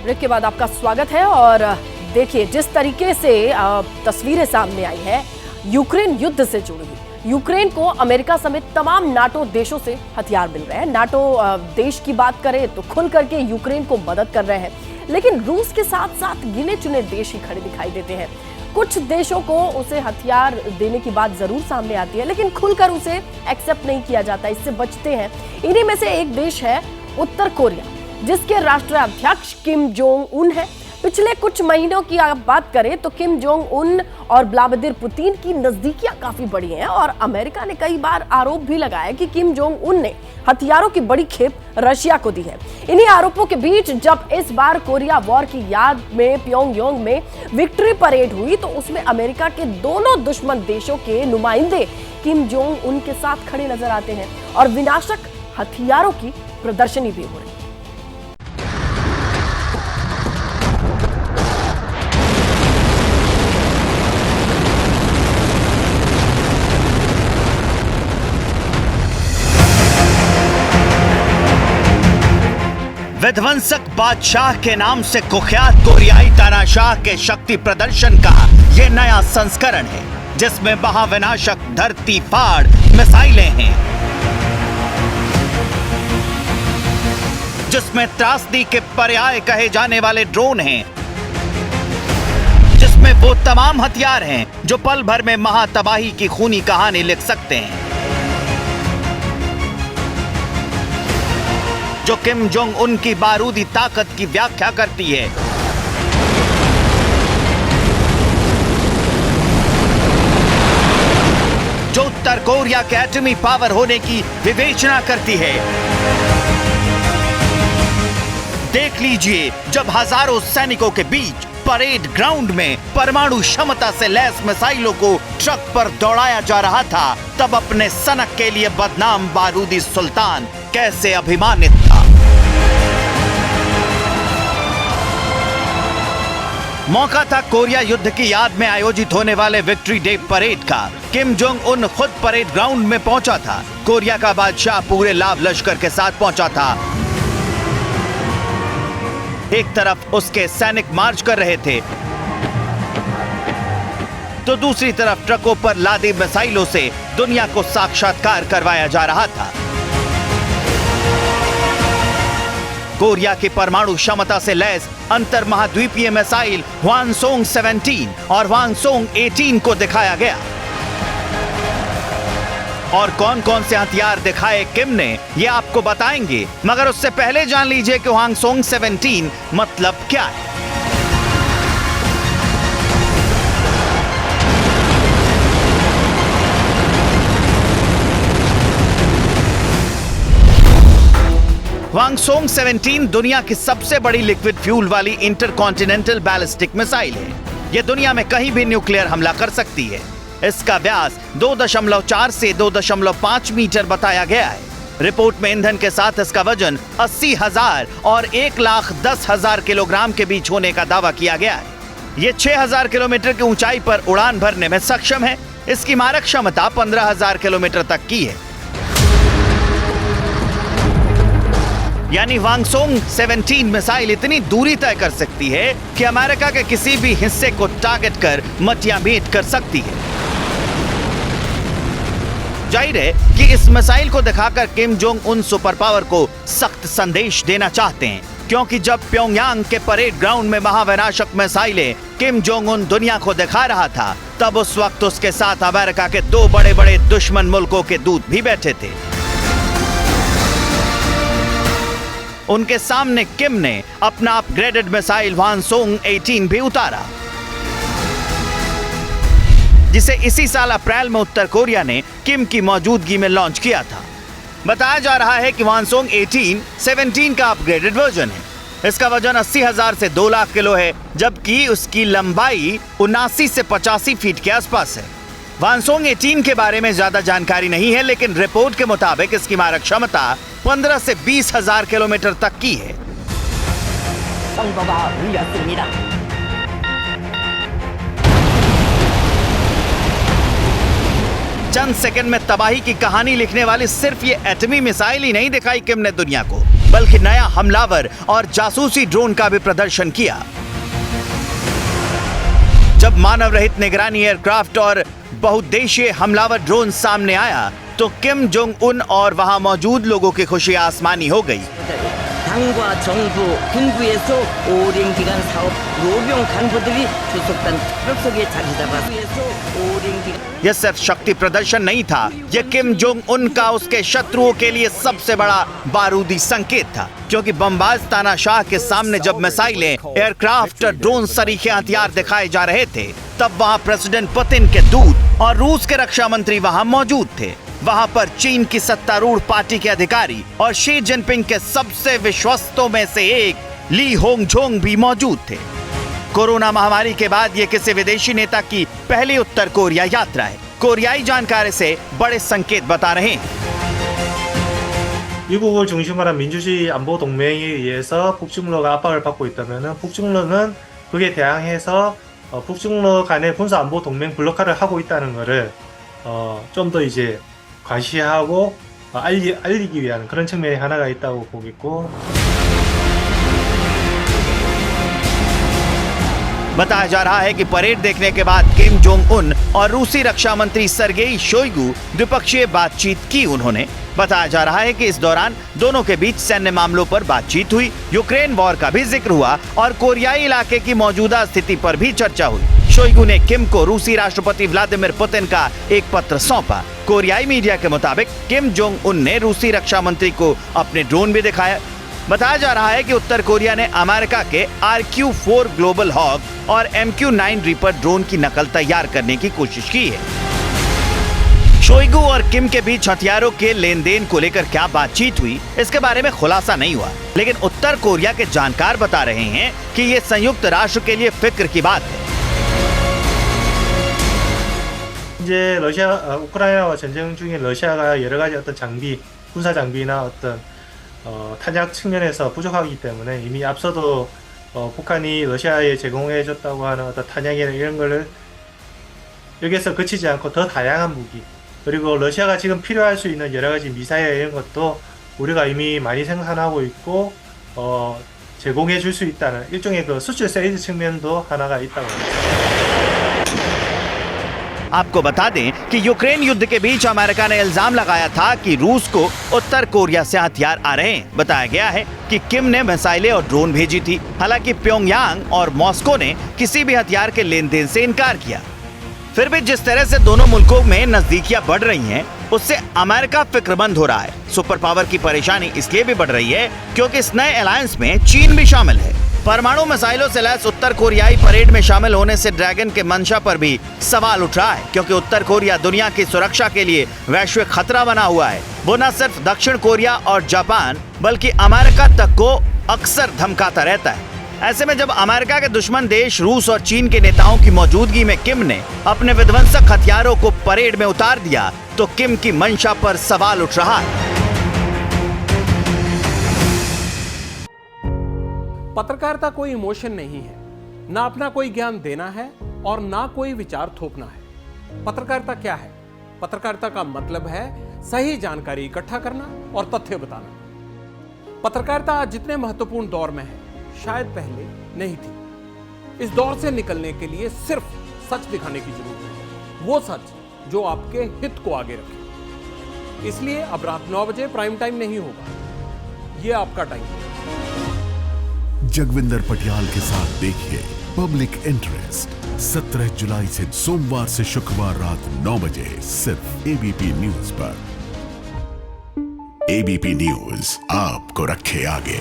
Break के बाद आपका स्वागत है। और देखिए जिस तरीके से तस्वीरें सामने आई है यूक्रेन युद्ध से जुड़ी हुई। यूक्रेन को अमेरिका समेत तमाम नाटो देशों से हथियार मिल रहे हैं। नाटो देश की बात करें तो खुल करके यूक्रेन को मदद कर रहे हैं, लेकिन रूस के साथ साथ गिने चुने देश ही खड़े दिखाई देते हैं। कुछ देशों को उसे हथियार देने की बात जरूर सामने आती है, लेकिन खुलकर उसे एक्सेप्ट नहीं किया जाता, इससे बचते हैं। इन्हीं में से एक देश है उत्तर कोरिया, जिसके राष्ट्राध्यक्ष किम जोंग उन है। पिछले कुछ महीनों की आप बात करें तो किम जोंग उन और व्लादिमीर पुतिन की नजदीकियां काफी बढ़ी हैं और अमेरिका ने कई बार आरोप भी लगाया कि किम जोंग उन ने हथियारों की बड़ी खेप रशिया को दी है। इन्हीं आरोपों के बीच जब इस बार कोरिया वॉर की याद में प्योंगयांग में विक्ट्री परेड हुई तो उसमें अमेरिका के दोनों दुश्मन देशों के नुमाइंदे किम जोंग उन के साथ खड़े नजर आते हैं और विनाशक हथियारों की प्रदर्शनी भी हो रही है। विध्वंसक बादशाह के नाम से कुख्यात कोरियाई तानाशाह के शक्ति प्रदर्शन का ये नया संस्करण है, जिसमें महाविनाशक धरती फाड़ मिसाइलें हैं, जिसमें त्रासदी के पर्याय कहे जाने वाले ड्रोन हैं, जिसमें वो तमाम हथियार हैं जो पल भर में महातबाही की खूनी कहानी लिख सकते हैं, जो किम जोंग उन की बारूदी ताकत की व्याख्या करती है। जो उत्तर कोरिया के एटमी पावर होने की विवेचना करती है। देख लीजिए, जब हजारों सैनिकों के बीच परेड ग्राउंड में परमाणु क्षमता से लैस मिसाइलों को ट्रक पर दौड़ाया जा रहा था, तब अपने सनक के लिए बदनाम बारूदी सुल्तान कैसे अभिमानित था। मौका था कोरिया युद्ध की याद में आयोजित होने वाले विक्ट्री डे परेड का। किम जोंग उन खुद परेड ग्राउंड में पहुंचा था। कोरिया का बादशाह पूरे लाव लश्कर के साथ पहुंचा था। एक तरफ उसके सैनिक मार्च कर रहे थे तो दूसरी तरफ ट्रकों पर लादी मिसाइलों से दुनिया को साक्षात्कार करवाया जा रहा था। कोरिया की परमाणु क्षमता से लैस अंतर महाद्वीपीय मिसाइल हवानसोंग 17 और हवानसोंग 18 को दिखाया गया। और कौन कौन से हथियार दिखाए किम ने, ये आपको बताएंगे, मगर उससे पहले जान लीजिए कि हवानसोंग 17 मतलब क्या है। हवानसोंग 17 दुनिया की सबसे बड़ी लिक्विड फ्यूल वाली इंटरकॉन्टिनेंटल बैलिस्टिक मिसाइल है। यह दुनिया में कहीं भी न्यूक्लियर हमला कर सकती है। इसका व्यास 2.4 से 2.5 मीटर बताया गया है। रिपोर्ट में ईंधन के साथ इसका वजन 80,000 और 1,10,000 किलोग्राम के बीच होने का दावा किया गया है। ये 6,000 किलोमीटर की ऊंचाई पर उड़ान भरने में सक्षम है। इसकी मारक क्षमता 15,000 किलोमीटर तक की है। यानी हवानसोंग 17 मिसाइल इतनी दूरी तय कर सकती है कि अमेरिका के किसी भी हिस्से को टारगेट कर मटियामेट कर सकती है। जाहिर है कि इस मिसाइल को दिखाकर Kim Jong Un super power को सख्त संदेश देना चाहते हैं, क्योंकि जब प्योंगयांग के परेड ग्राउंड में महाविनाशक मिसाइलें किम जोंग उन दुनिया को दिखा रहा था, तब उस वक्त उसके साथ अमेरिका के दो बड़े बड़े दुश्मन मुल्कों के दूत भी बैठे थे। उनके सामने किम ने अपना अपग्रेडेड मिसाइल हवानसोंग 18 भी उतारा, जिसे इसी साल अप्रैल में उत्तर कोरिया ने किम की मौजूदगी में लॉन्च किया था। बताया जा रहा है कि हवानसोंग 18 17 का अपग्रेडेड वर्जन है। इसका वजन 80,000 से 2 लाख किलो है, जबकि उसकी लंबाई 79 से 85 फीट के आसपास है। हवानसोंग 18 के बारे में ज्यादा जानकारी नहीं है, लेकिन रिपोर्ट के मुताबिक इसकी मारक क्षमता 15 से 20,000 किलोमीटर तक की है। चंद सेकंड में तबाही की कहानी लिखने वाली सिर्फ ये एटमी मिसाइल ही नहीं दिखाई किम ने दुनिया को, बल्कि नया हमलावर और जासूसी ड्रोन का भी प्रदर्शन किया। जब मानव रहित निगरानी एयरक्राफ्ट और बहुउद्देशीय हमलावर ड्रोन सामने आया तो किम जोंग उन और वहां मौजूद लोगों की खुशी आसमानी हो गई। 당과 정부, 군부에서 오랜 기간 사업 노병 간부들이 주석단 특별석에 자리 잡아서 오랜 기간 यह सिर्फ शक्ति प्रदर्शन नहीं था, यह किम जोंग उन का उसके शत्रुओं के लिए सबसे बड़ा बारूदी संकेत था, क्योंकि बमबाज तानाशाह के सामने जब मिसाइलें, एयरक्राफ्ट, ड्रोन सरीखे हथियार दिखाए जा रहे थे, तब वहां प्रेसिडेंट पुतिन के दूत और रूस के रक्षा मंत्री वहां मौजूद थे। वहां पर चीन की सत्तारूढ़ पार्टी के अधिकारी और शी जिनपिंग के सबसे विश्वस्तों में से एक ली होंगझोंग भी मौजूद थे। कोरोना महामारी के बाद ये किसी विदेशी नेता की पहली उत्तर कोरिया यात्रा है। कोरियाई जानकारी से बड़े संकेत बता रहे हैं। 미국을 중심으로 한 민주주의 안보 동맹에 의해서 북중러가 압박을 받고 있다면은 북중러는 그에 대항해서 북중러 간의 군사 안보 동맹 블록화를 하고 있다는 것을 좀 더 이제 과시하고 알리기 위한 그런 측면이 하나가 있다고 보겠고. बताया जा रहा है कि परेड देखने के बाद किम जोंग उन और रूसी रक्षा मंत्री सर्गेई शोइगु द्विपक्षीय बातचीत की। उन्होंने बताया जा रहा है कि इस दौरान दोनों के बीच सैन्य मामलों पर बातचीत हुई, यूक्रेन वॉर का भी जिक्र हुआ और कोरियाई इलाके की मौजूदा स्थिति पर भी चर्चा हुई। शोइगु ने किम को रूसी राष्ट्रपति व्लादिमीर पुतिन का एक पत्र सौंपा। कोरियाई मीडिया के मुताबिक किम जोंग उन ने रूसी रक्षा मंत्री को अपने ड्रोन भी दिखाया। बताया जा रहा है कि उत्तर कोरिया ने अमेरिका के RQ-4 ग्लोबल हॉक और MQ-9 रीपर ड्रोन की नकल तैयार करने की कोशिश की है। शोइगु और किम के बीच हथियारों के लेन देन को लेकर क्या बातचीत हुई, इसके बारे में खुलासा नहीं हुआ, लेकिन उत्तर कोरिया के जानकार बता रहे हैं कि ये संयुक्त राष्ट्र के लिए फिक्र की बात है। 이제 우크라이나와 전쟁 중에 러시아가 여러 가지 어떤 장비, 군사 장비나 어떤 탄약 측면에서 부족하기 때문에 이미 앞서도 북한이 러시아에 제공해줬다고 하는 어떤 탄약이나 이런 거를 여기서 그치지 않고 더 다양한 무기, 그리고 러시아가 지금 필요할 수 있는 여러 가지 미사일 이런 것도 우리가 이미 많이 생산하고 있고 제공해 줄 수 있다는 일종의 그 수출 세일즈 측면도 하나가 있다고 합니다. आपको बता दें कि यूक्रेन युद्ध के बीच अमेरिका ने इल्जाम लगाया था कि रूस को उत्तर कोरिया से हथियार आ रहे हैं। बताया गया है कि किम ने मिसाइलें और ड्रोन भेजी थी। हालांकि प्योंगयांग और मॉस्को ने किसी भी हथियार के लेन देन से इनकार किया। फिर भी जिस तरह से दोनों मुल्कों में नजदीकियां बढ़ रही हैं, उससे अमेरिका फिक्रमंद हो रहा है। सुपर पावर की परेशानी इसलिए भी बढ़ रही है क्योंकि इस नए अलायंस में चीन भी शामिल है। परमाणु मिसाइलों से लैस उत्तर कोरियाई परेड में शामिल होने से ड्रैगन के मंशा पर भी सवाल उठ रहा है, क्योंकि उत्तर कोरिया दुनिया की सुरक्षा के लिए वैश्विक खतरा बना हुआ है। वो न सिर्फ दक्षिण कोरिया और जापान बल्कि अमेरिका तक को अक्सर धमकाता रहता है। ऐसे में जब अमेरिका के दुश्मन देश रूस और चीन के नेताओं की मौजूदगी में किम ने अपने विध्वंसक हथियारों को परेड में उतार दिया, तो किम की मंशा पर सवाल उठ रहा है। पत्रकारिता कोई इमोशन नहीं है, ना अपना कोई ज्ञान देना है और ना कोई विचार थोपना है। पत्रकारिता क्या है? पत्रकारिता का मतलब है सही जानकारी इकट्ठा करना और तथ्य बताना। पत्रकारिता आज जितने महत्वपूर्ण दौर में है, शायद पहले नहीं थी। इस दौर से निकलने के लिए सिर्फ सच दिखाने की जरूरत है, वो सच जो आपके हित को आगे रखे। इसलिए अब रात 9 बजे प्राइम टाइम नहीं होगा, ये आपका टाइम है। जगविंदर पटियाल के साथ देखिए पब्लिक इंटरेस्ट 17 जुलाई से सोमवार से शुक्रवार रात 9 बजे सिर्फ एबीपी न्यूज पर। एबीपी न्यूज आपको रखे आगे।